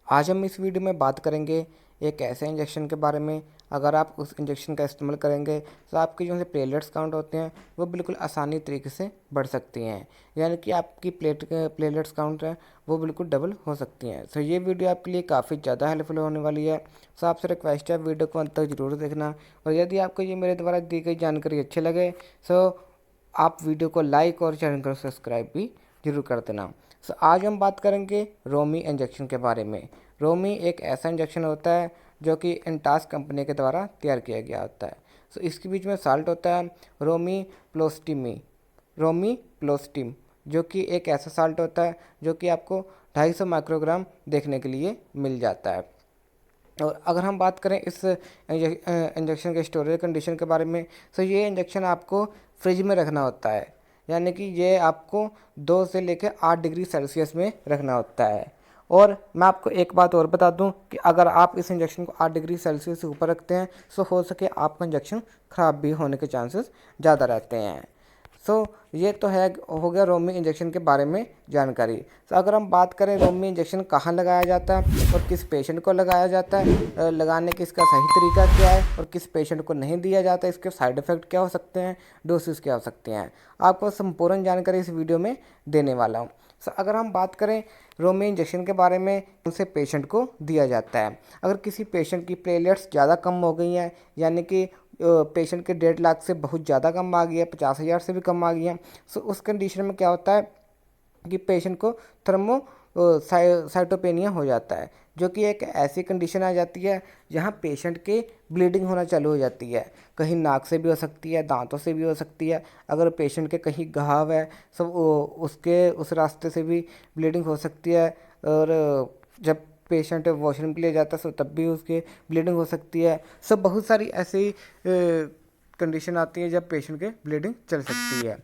आज हम इस वीडियो में बात करेंगे एक ऐसे इंजेक्शन के बारे में। अगर आप उस इंजेक्शन का इस्तेमाल करेंगे तो आपके जो है प्लेटलेट्स काउंट होते हैं वो बिल्कुल आसानी तरीके से बढ़ सकती हैं, यानी कि आपकी प्लेटलेट्स काउंट है वो बिल्कुल डबल हो सकती हैं। सो ये वीडियो आपके लिए काफ़ी ज़्यादा हेल्पफुल होने वाली है। सो आपसे रिक्वेस्ट है वीडियो को अंत तक जरूर देखना, और यदि आपको ये मेरे द्वारा दी गई जानकारी अच्छी लगे सो आप वीडियो को लाइक और चैनल को सब्सक्राइब भी जरूर कर देना। सो आज हम बात करेंगे रोमी इंजेक्शन के बारे में। रोमी एक ऐसा इंजेक्शन होता है जो कि इंटास कंपनी के द्वारा तैयार किया गया होता है। सो इसके बीच में साल्ट होता है रोमी प्लोस्टिमी रोमी प्लोस्टिम, जो कि एक ऐसा साल्ट होता है जो कि आपको 250 माइक्रोग्राम देखने के लिए मिल जाता है। और अगर हम बात करें इस इंजेक्शन के स्टोरेज कंडीशन के बारे में, तो ये इंजेक्शन आपको फ्रिज में रखना होता है, यानी कि ये आपको 2 से लेकर 8 डिग्री सेल्सियस में रखना होता है। और मैं आपको एक बात और बता दूं कि अगर आप इस इंजेक्शन को 8 डिग्री सेल्सियस से ऊपर रखते हैं तो हो सके आपका इंजेक्शन ख़राब भी होने के चांसेस ज़्यादा रहते हैं। सो ये तो है, हो गया रोमी इंजेक्शन के बारे में जानकारी। तो अगर हम बात करें रोमी इंजेक्शन कहाँ लगाया जाता है और किस पेशेंट को लगाया जाता है, लगाने की इसका सही तरीका क्या है और किस पेशेंट को नहीं दिया जाता, इसके साइड इफ़ेक्ट क्या हो सकते हैं, डोसेस क्या हो सकते हैं, आपको संपूर्ण जानकारी इस वीडियो में देने वाला हूँ। सो अगर हम बात करें रोमी इंजेक्शन के बारे में, उनसे पेशेंट को दिया जाता है अगर किसी पेशेंट की प्लेटलेट्स ज़्यादा कम हो गई हैं, यानी कि पेशेंट के 1.5 लाख से बहुत ज़्यादा कम आ गया है, 50,000 से भी कम आ गया है। सो उस कंडीशन में क्या होता है कि पेशेंट को थर्मो साइटोपेनिया हो जाता है, जो कि एक ऐसी कंडीशन आ जाती है जहां पेशेंट के ब्लीडिंग होना चालू हो जाती है। कहीं नाक से भी हो सकती है, दांतों से भी हो सकती है। अगर पेशेंट के कहीं घाव है सब उसके उस रास्ते से भी ब्लीडिंग हो सकती है। और जब पेशेंट वॉशरूम के लिए जाता है सो तब भी उसके ब्लीडिंग हो सकती है। सब बहुत सारी ऐसी कंडीशन आती है जब पेशेंट के ब्लीडिंग चल सकती है।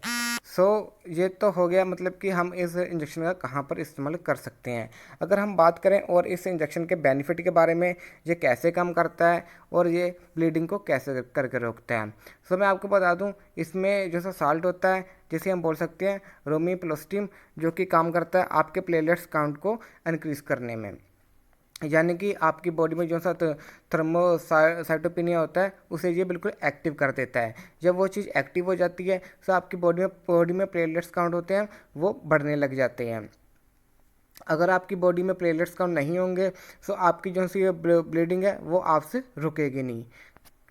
सो ये तो हो गया, मतलब कि हम इस इंजेक्शन का कहाँ पर इस्तेमाल कर सकते हैं। अगर हम बात करें और इस इंजेक्शन के बेनिफिट के बारे में, ये कैसे काम करता है और ये ब्लीडिंग को कैसे करके रोकता है, सो मैं आपको बता दूं इसमें जो सा साल्ट होता है जिसे हम बोल सकते हैं रोमीप्लोस्टिम, जो कि काम करता है आपके प्लेटलेट्स काउंट को इनक्रीज करने में। यानी कि आपकी बॉडी में जो सा थर्मोसाइटोपिनिया होता है उसे ये बिल्कुल एक्टिव कर देता है। जब वो चीज़ एक्टिव हो जाती है तो आपकी बॉडी में प्लेटलेट्स काउंट होते हैं वो बढ़ने लग जाते हैं। अगर आपकी बॉडी में प्लेटलेट्स काउंट नहीं होंगे तो आपकी जो सी ब्लीडिंग है वो आपसे रुकेगी नहीं।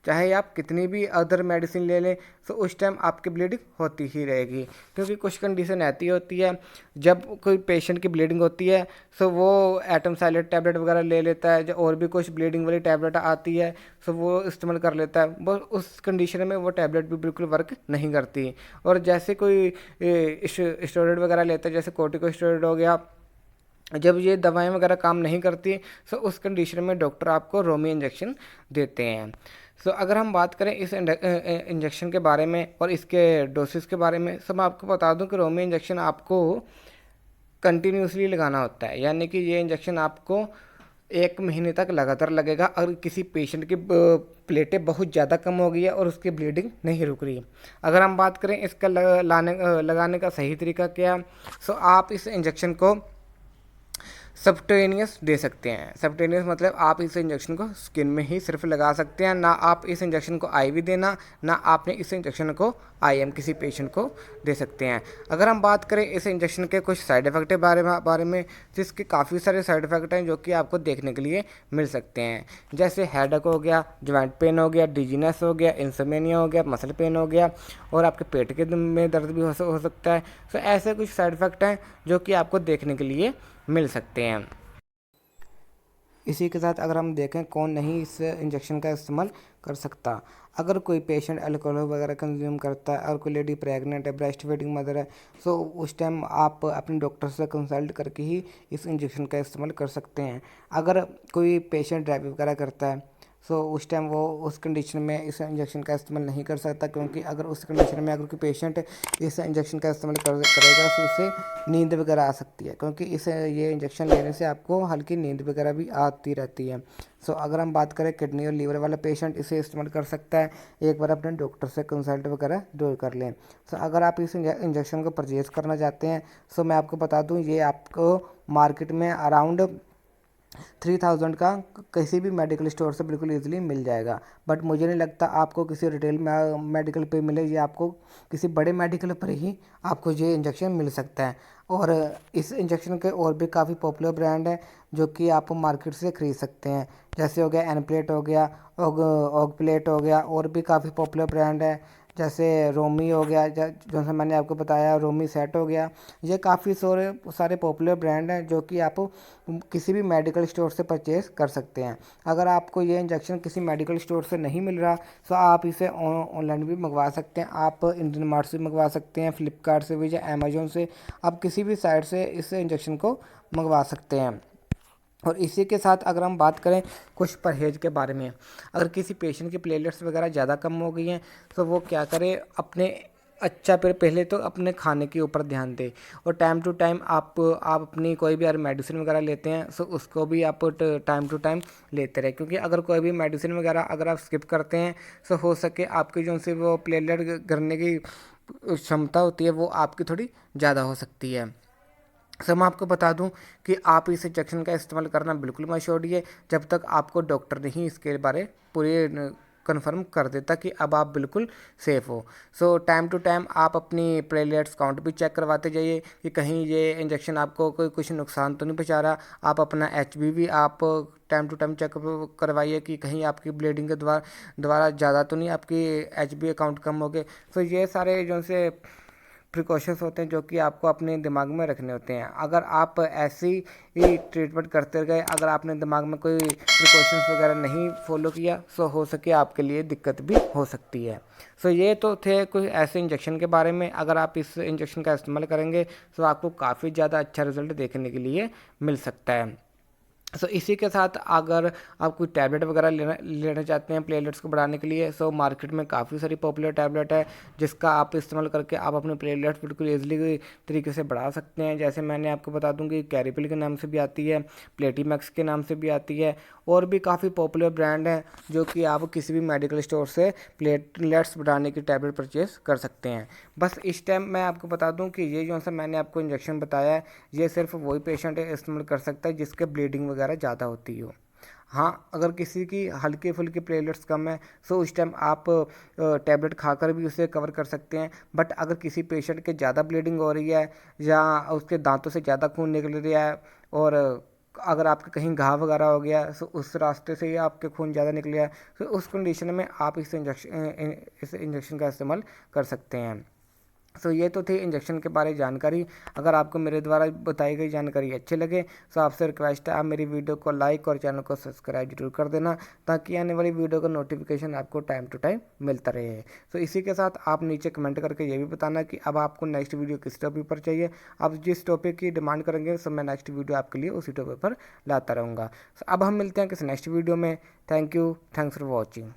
चाहे आप कितनी भी अदर मेडिसिन ले लें तो उस टाइम आपकी ब्लीडिंग होती ही रहेगी, क्योंकि कुछ कंडीशन ऐसी होती है जब कोई पेशेंट की ब्लीडिंग होती है तो वो एटम साइलेंट टैबलेट वगैरह ले लेता है, और भी कुछ ब्लीडिंग वाली टैबलेट आती है तो वो इस्तेमाल कर लेता है। वो उस कंडीशन में वो टैबलेट भी बिल्कुल वर्क नहीं करती। और जैसे कोई स्टेरॉइड वगैरह लेता है, जैसे कोर्टिकोस्टेरॉइड हो गया, जब ये दवाएं वगैरह काम नहीं करती तो उस कंडीशन में डॉक्टर आपको रोमी इंजेक्शन देते हैं। सो अगर हम बात करें इस इंजेक्शन के बारे में और इसके डोसेस के बारे में, तो मैं आपको बता दूं कि रोमी इंजेक्शन आपको कंटिन्यूसली लगाना होता है, यानी कि ये इंजेक्शन आपको 1 महीने तक लगातार लगेगा। अगर किसी पेशेंट की प्लेटें बहुत ज़्यादा कम हो गई है और उसकी ब्लीडिंग नहीं रुक रही। अगर हम बात करें इसका लगाने का सही तरीका क्या है, सो आप इस इंजेक्शन को सबटेनियस दे सकते हैं। सबटेनियस मतलब आप इस इंजेक्शन को स्किन में ही सिर्फ लगा सकते हैं, ना आप इस इंजेक्शन को आईवी देना, ना आपने इस इंजेक्शन को आईएम किसी पेशेंट को दे सकते हैं। अगर हम बात करें इस इंजेक्शन के कुछ साइड इफ़ेक्ट के बारे में, जिसके काफ़ी सारे साइड इफ़ेक्ट हैं जो कि आपको देखने के लिए मिल सकते हैं। जैसे हेडेक हो गया, जॉइंट पेन हो गया, डिजीनेस हो गया, इंसोमेनिया हो गया, मसल पेन हो गया, और आपके पेट के में दर्द भी हो सकता है। तो ऐसे कुछ साइड इफ़ेक्ट हैं जो कि आपको देखने के लिए मिल सकते हैं। इसी के साथ अगर हम देखें कौन नहीं इस इंजेक्शन का इस्तेमाल कर सकता, अगर कोई पेशेंट अल्कोहल वगैरह कंज्यूम करता है और कोई लेडी प्रेग्नेंट है, ब्रेस्ट फीडिंग मदर है, सो उस टाइम आप अपने डॉक्टर से कंसल्ट करके ही इस इंजेक्शन का इस्तेमाल कर सकते हैं। अगर कोई पेशेंट ड्राइविंग वगैरह करता है सो उस टाइम वो उस कंडीशन में इस इंजेक्शन का इस्तेमाल नहीं कर सकता, क्योंकि अगर उस कंडीशन में अगर कोई पेशेंट इस इंजेक्शन का इस्तेमाल करेगा तो उसे नींद वगैरह आ सकती है, क्योंकि ये इंजेक्शन लेने से आपको हल्की नींद वगैरह भी आती रहती है। सो अगर हम बात करें किडनी और लीवर वाला पेशेंट इसे इस्तेमाल कर सकता है, एक बार अपने डॉक्टर से कंसल्ट वगैरह जरूर कर लें। सो अगर आप इस इंजेक्शन को परचेज़ करना चाहते हैं, सो मैं आपको बता दूं ये आपको मार्केट में अराउंड 3000 का किसी भी मेडिकल स्टोर से बिल्कुल ईजिली मिल जाएगा। बट मुझे नहीं लगता आपको किसी रिटेल मेडिकल पे मिले, ये आपको किसी बड़े मेडिकल पर ही आपको ये इंजेक्शन मिल सकता है। और इस इंजेक्शन के और भी काफ़ी पॉपुलर ब्रांड हैं जो कि आप मार्केट से ख़रीद सकते हैं। जैसे हो गया एनप्लेट हो गया, ऑगप्लेट हो गया, और भी काफ़ी पॉपुलर ब्रांड है जैसे रोमी हो गया, जो सा मैंने आपको बताया रोमी सेट हो गया। ये काफ़ी सारे पॉपुलर ब्रांड हैं जो कि आप किसी भी मेडिकल स्टोर से परचेज़ कर सकते हैं। अगर आपको ये इंजेक्शन किसी मेडिकल स्टोर से नहीं मिल रहा तो आप इसे ऑनलाइन भी मंगवा सकते हैं। आप इंडियन मार्ट से मंगवा सकते हैं, फ्लिपकार्ट से भी या अमेजोन से, आप किसी भी साइट से इस इंजेक्शन को मंगवा सकते हैं। और इसी के साथ अगर हम बात करें कुछ परहेज के बारे में, अगर किसी पेशेंट की प्लेटलेट्स वगैरह ज़्यादा कम हो गई हैं तो वो क्या करे, अपने अच्छा पहले तो अपने खाने के ऊपर ध्यान दें। और टाइम टू टाइम आप अपनी कोई भी अगर मेडिसिन वगैरह लेते हैं तो उसको भी आप टाइम टू टाइम लेते रहे, क्योंकि अगर कोई भी मेडिसिन वगैरह अगर आप स्किप करते हैं तो हो सके आपकी जो से वो प्लेटलेट गिरने की क्षमता होती है वो आपकी थोड़ी ज़्यादा हो सकती है। सर मैं आपको बता दूं कि आप इस इंजेक्शन का इस्तेमाल करना बिल्कुल मत छोड़िए जब तक आपको डॉक्टर नहीं इसके बारे पूरे कन्फर्म कर देता कि अब आप बिल्कुल सेफ़ हो। सो टाइम टू टाइम आप अपनी प्लेटलेट्स काउंट भी चेक करवाते जाइए कि कहीं ये इंजेक्शन आपको कोई कुछ नुकसान तो नहीं पहुंचा रहा। आप अपना HB भी आप टाइम टू टाइम चेक करवाइए कि कहीं आपकी ब्लीडिंग के द्वारा ज़्यादा तो नहीं आपकी HB काउंट कम हो गए। तो ये सारे जो से प्रिकॉशंस होते हैं जो कि आपको अपने दिमाग में रखने होते हैं। अगर आप ऐसी ही ट्रीटमेंट करते गए, अगर आपने दिमाग में कोई प्रिकॉशंस वगैरह नहीं फॉलो किया तो हो सके आपके लिए दिक्कत भी हो सकती है। सो ये तो थे कुछ ऐसे इंजेक्शन के बारे में। अगर आप इस इंजेक्शन का इस्तेमाल करेंगे तो आपको काफ़ी ज़्यादा अच्छा रिजल्ट देखने के लिए मिल सकता है। सो इसी के साथ अगर आप कोई टैबलेट वगैरह लेना चाहते हैं प्लेटलेट्स को बढ़ाने के लिए, सो मार्केट में काफ़ी सारी पॉपुलर टैबलेट है जिसका आप इस्तेमाल करके आप अपने प्लेटलेट्स बिल्कुल ईजिली तरीके से बढ़ा सकते हैं। जैसे मैंने आपको बता दूं कि कैरिपिल के नाम से भी आती है, प्लेटीमैक्स के नाम से भी आती है, और भी काफ़ी पॉपुलर ब्रांड हैं जो कि आप किसी भी मेडिकल स्टोर से प्लेटलेट्स बढ़ाने की टैबलेट परचेज कर सकते हैं। बस इस टाइम मैं आपको बता दूं कि ये जो सा मैंने आपको इंजेक्शन बताया है ये सिर्फ वही पेशेंट इस्तेमाल कर सकता है जिसके ब्लीडिंग वगैरह ज़्यादा होती हो। हाँ, अगर किसी की हल्की फुल्की प्लेटलेट्स कम है तो उस टाइम आप टैबलेट खाकर भी उसे कवर कर सकते हैं। बट अगर किसी पेशेंट के ज़्यादा ब्लीडिंग हो रही है या उसके दांतों से ज़्यादा खून निकल रहा है, और अगर आपके कहीं घाव वगैरह हो गया तो उस रास्ते से ही आपके खून ज़्यादा निकल गया, तो उस कंडीशन में आप इस इंजेक्शन का इस्तेमाल कर सकते हैं। सो ये तो थी इंजेक्शन के बारे में जानकारी। अगर आपको मेरे द्वारा बताई गई जानकारी अच्छी लगे तो आपसे रिक्वेस्ट है आप मेरी वीडियो को लाइक और चैनल को सब्सक्राइब जरूर कर देना ताकि आने वाली वीडियो का नोटिफिकेशन आपको टाइम टू टाइम मिलता रहे। तो इसी के साथ आप नीचे कमेंट करके ये भी बताना कि अब आपको नेक्स्ट वीडियो किस टॉपिक पर चाहिए। आप जिस टॉपिक की डिमांड करेंगे सब मैं नेक्स्ट वीडियो आपके लिए उसी टॉपिक पर लाता रहूँगा। अब हम मिलते हैं किसी नेक्स्ट वीडियो में। Thank you, thanks for watching.